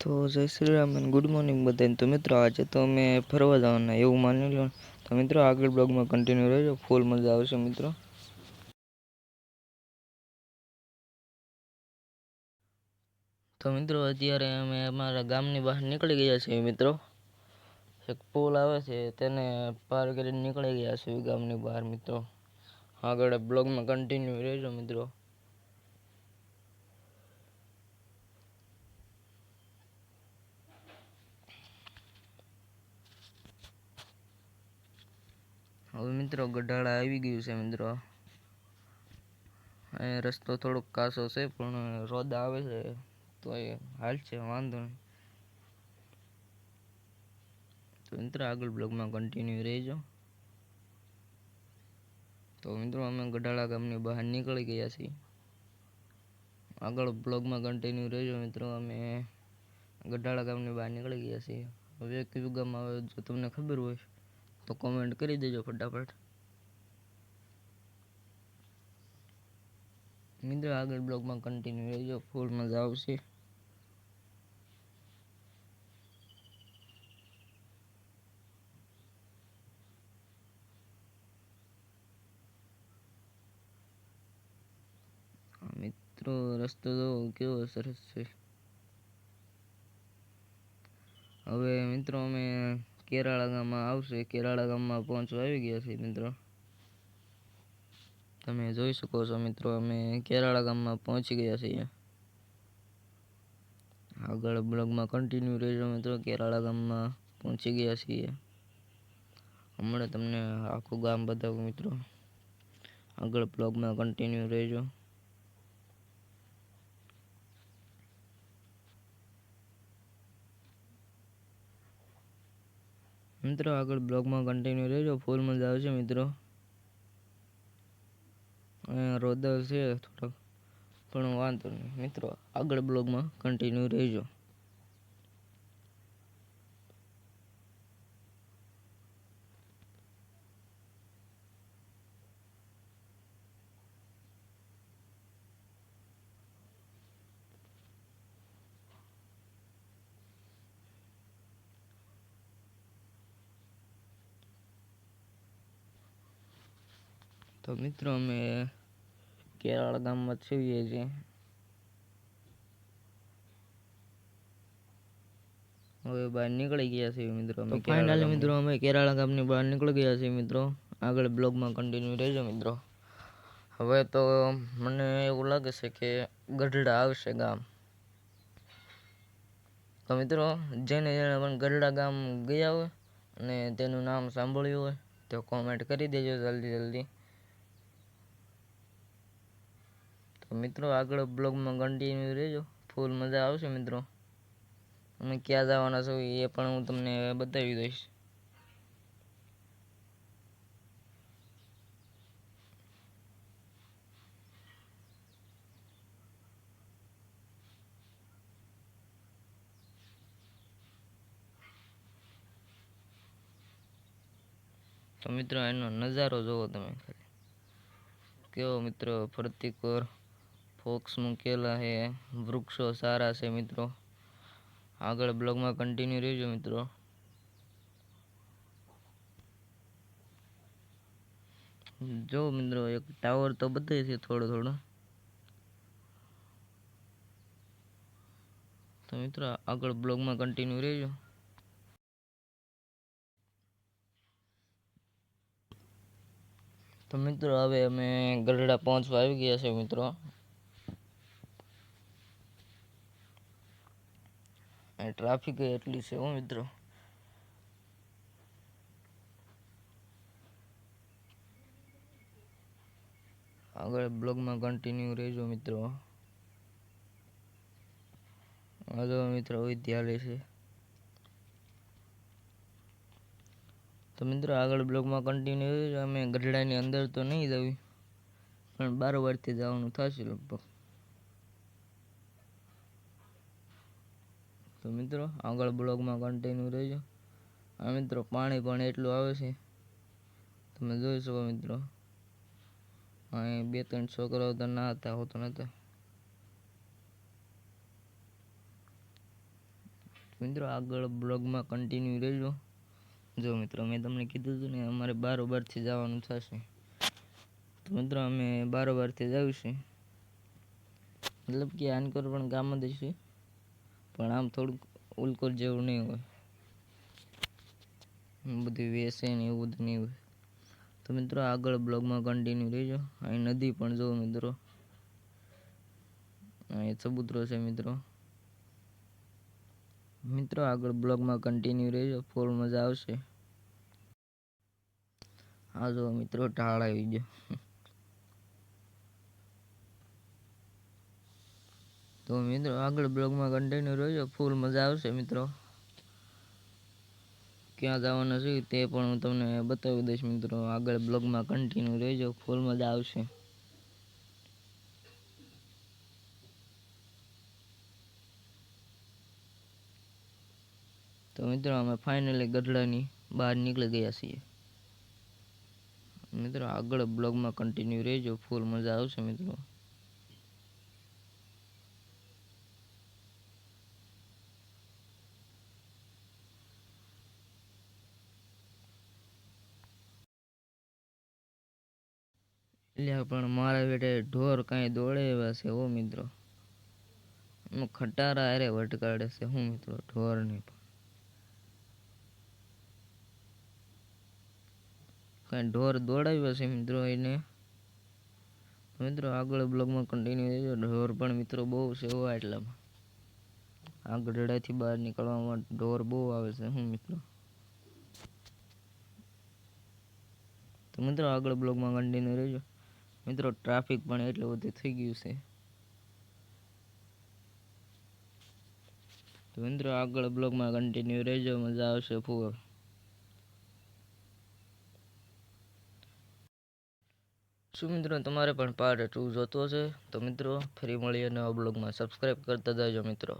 તો જય શ્રી રામ અને ગુડ મોર્નિંગ બધાને. તો મિત્રો આજે તો અમે ફરવા જવાના એવું માની લો. તો મિત્રો આગળ બ્લોગમાં કન્ટિન્યુ રહેજો, ફૂલ મજા આવશે મિત્રો. તો મિત્રો અત્યારે અમે અમારા ગામની બહાર નીકળી ગયા છીએ મિત્રો. એક પુલ આવે છે તેને પાર કરીને નીકળી ગયા છીએ ગામની બહાર મિત્રો. આગળ બ્લોગમાં કન્ટિન્યુ રહેજો મિત્રો. હવે મિત્રો ગઢાળા આવી ગયું છે મિત્રો. અહીંયા રસ્તો થોડોક કાસો છે પણ રોડ આવે છે તો એ હાલ છે, વાંધો નહીં. તો મિત્રો આગળ બ્લોગમાં કન્ટિન્યુ રહેજો. તો મિત્રો અમે ગઢાળા ગામની બહાર નીકળી ગયા છીએ. આગળ બ્લોગમાં કન્ટિન્યુ રહેજો મિત્રો. અમે ગઢાળા ગામની બહાર નીકળી ગયા છીએ. હવે કયું ગામ આવે જો તમને ખબર હોય તો કોમેન્ટ કરી દેજો ફટાફટ. મિત્રો આગળ બ્લોગમાં કન્ટિન્યુ રહેજો, ફૂલ મજા આવશે. મિત્રો રસ્તો તો કેવો સરસ છે. હવે મિત્રો અમે કેરાળા ગામમાં આવશે. કેરાળા ગામમાં પહોંચવા આવી ગયા છીએ મિત્રો. તમે જોઈ શકો છો મિત્રો, અમે કેરાળા ગામમાં પહોંચી ગયા છીએ. આગળ બ્લોગમાં કન્ટિન્યુ રહેજો મિત્રો. કેરાળા ગામમાં પહોંચી ગયા છીએ. હમણાં તમને આખું ગામ બતાવું મિત્રો. આગળ બ્લોગમાં કન્ટિન્યુ રહેજો. મિત્રો આગળ બ્લોગમાં કન્ટિન્યુ રહેજો, ફૂલ મજા આવશે મિત્રો. અહીંયા રોદલ છે થોડોક પણ વાંધો નહીં મિત્રો. આગળ બ્લોગમાં કન્ટિન્યુ રહેજો. તો મિત્રો અમે કેરાળા ગામમાં છીએ છીએ. હવે બહાર નીકળી ગયા છીએ મિત્રો. તો ફાઇનલી મિત્રો અમે કેરાળા ગામની બહાર નીકળી ગયા છીએ મિત્રો. આગળ બ્લોગમાં કન્ટિન્યુ રહેજો મિત્રો. હવે તો મને એવું લાગે છે કે ગઢડા આવશે ગામ. તો મિત્રો જેને પણ ગઢડા ગામ ગયા હોય અને તેનું નામ સાંભળ્યું હોય તો કોમેન્ટ કરી દેજો જલ્દી. તો મિત્રો આગળ બ્લોગમાં કન્ટિન્યુ રહેજો, ફૂલ મજા આવશે મિત્રો. અમે ક્યાં જવાના છો એ પણ હું તમને બતાવી દઈશ. તો મિત્રો એનો નજારો જોવો તમે ખાલી, કેવો મિત્રો ફરતી કોર ફોક્સ મૂકેલા છે, વૃક્ષો સારા છે મિત્રો. આગળ બ્લોગમાં કન્ટિન્યુ રહેજો મિત્રો. જો મિત્રો એક ટાવર તો બતાવે છે થોડો. તો મિત્રો આગળ બ્લોગમાં કન્ટિન્યુ રહેજો. તો મિત્રો હવે અમે ગઢડા પહોંચવા આવી ગયા છે મિત્રો. ટ્રાફિક એટલી છે હો મિત્રો. આગળ બ્લોગમાં કન્ટિન્યુ રહેજો મિત્રો. હાલો મિત્રો વિદ્યાલય છે. તો મિત્રો આગળ બ્લોગમાં કન્ટિન્યુ રહેજો. અમે ગઢડાની અંદર તો નહીં જવી પણ બારોબારથી જવાનું થશે લગભગ. તો મિત્રો આગળ બ્લોગમાં કન્ટિન્યુ રહેજો. આ મિત્રો પાણી પણ એટલું આવે છે તમે જોઈ શકો મિત્રો. અહીં 2-3 છોકરાઓ તો નાહતા હોતો નતા. મિત્રો આગળ બ્લોગમાં કન્ટિન્યુ રહેજો. જો મિત્રો મેં તમને કીધું હતું ને અમારે બારોબારથી જવાનું થશે, તો મિત્રો અમે બારોબારથી જાવીશું. મતલબ કે આનકોર પણ ગામ જ છે, પણ આમ થોડુંક ઉલકોર જેવું નહીં હોય, બધું વેસે ને એવું બધું નહીં હોય. તો મિત્રો આગળ બ્લોગમાં કન્ટિન્યુ રહેજો. અહીં નદી પણ જો મિત્રો, અહીં ચબૂતરો છે મિત્રો. મિત્રો આગળ બ્લોગમાં કન્ટિન્યુ રહેજો, ફૂલ મજા આવશે. આ જો મિત્રો ઢાળ આવી ગયો. તો મિત્રો આગળ બ્લોગમાં કન્ટિન્યુ રહેજો, ફૂલ મજા આવશે મિત્રો. ક્યાં જવાના છે તે પણ હું તમને બતાવી દઈશ મિત્રો. આગળ બ્લોગમાં કન્ટિન્યુ રહેજો, ફૂલ મજા આવશે. તો મિત્રો અમે ફાઇનલી ગઢડાની બહાર નીકળી ગયા છીએ. મિત્રો આગળ બ્લોગમાં કન્ટિન્યુ રહેજો, ફૂલ મજા આવશે મિત્રો. એટલે પણ મારા બેટે ઢોર કાંઈ દોડે એવા છે હો મિત્રો. ખટારા અરે વટકાડે છે હું મિત્રો ઢોરને પણ. કાંઈ ઢોર દોડાવ્યા છે મિત્રો એને. મિત્રો આગળ બ્લોગમાં કન્ટિન્યુ રહેજો. ઢોર પણ મિત્રો બહુ છે હો એટલામાં. આ ગઢડાથી બહાર નીકળવામાં ઢોર બહુ આવે છે હું મિત્રો. તો મિત્રો આગળ બ્લોગમાં કન્ટિન્યુ રહેજો. મિત્રો ટ્રાફિક પણ એટલું બધું થઈ ગયું છે. તો મિત્રો આગળ બ્લોગમાં કન્ટિન્યુ રહેજો, મજા આવશે ફૂલ. શું મિત્રો તમારે પણ પાર્ટ 2 જોતો છે? તો મિત્રો ફરી મળીએ નવા બ્લોગમાં. સબસ્ક્રાઈબ કરતા જાજો મિત્રો.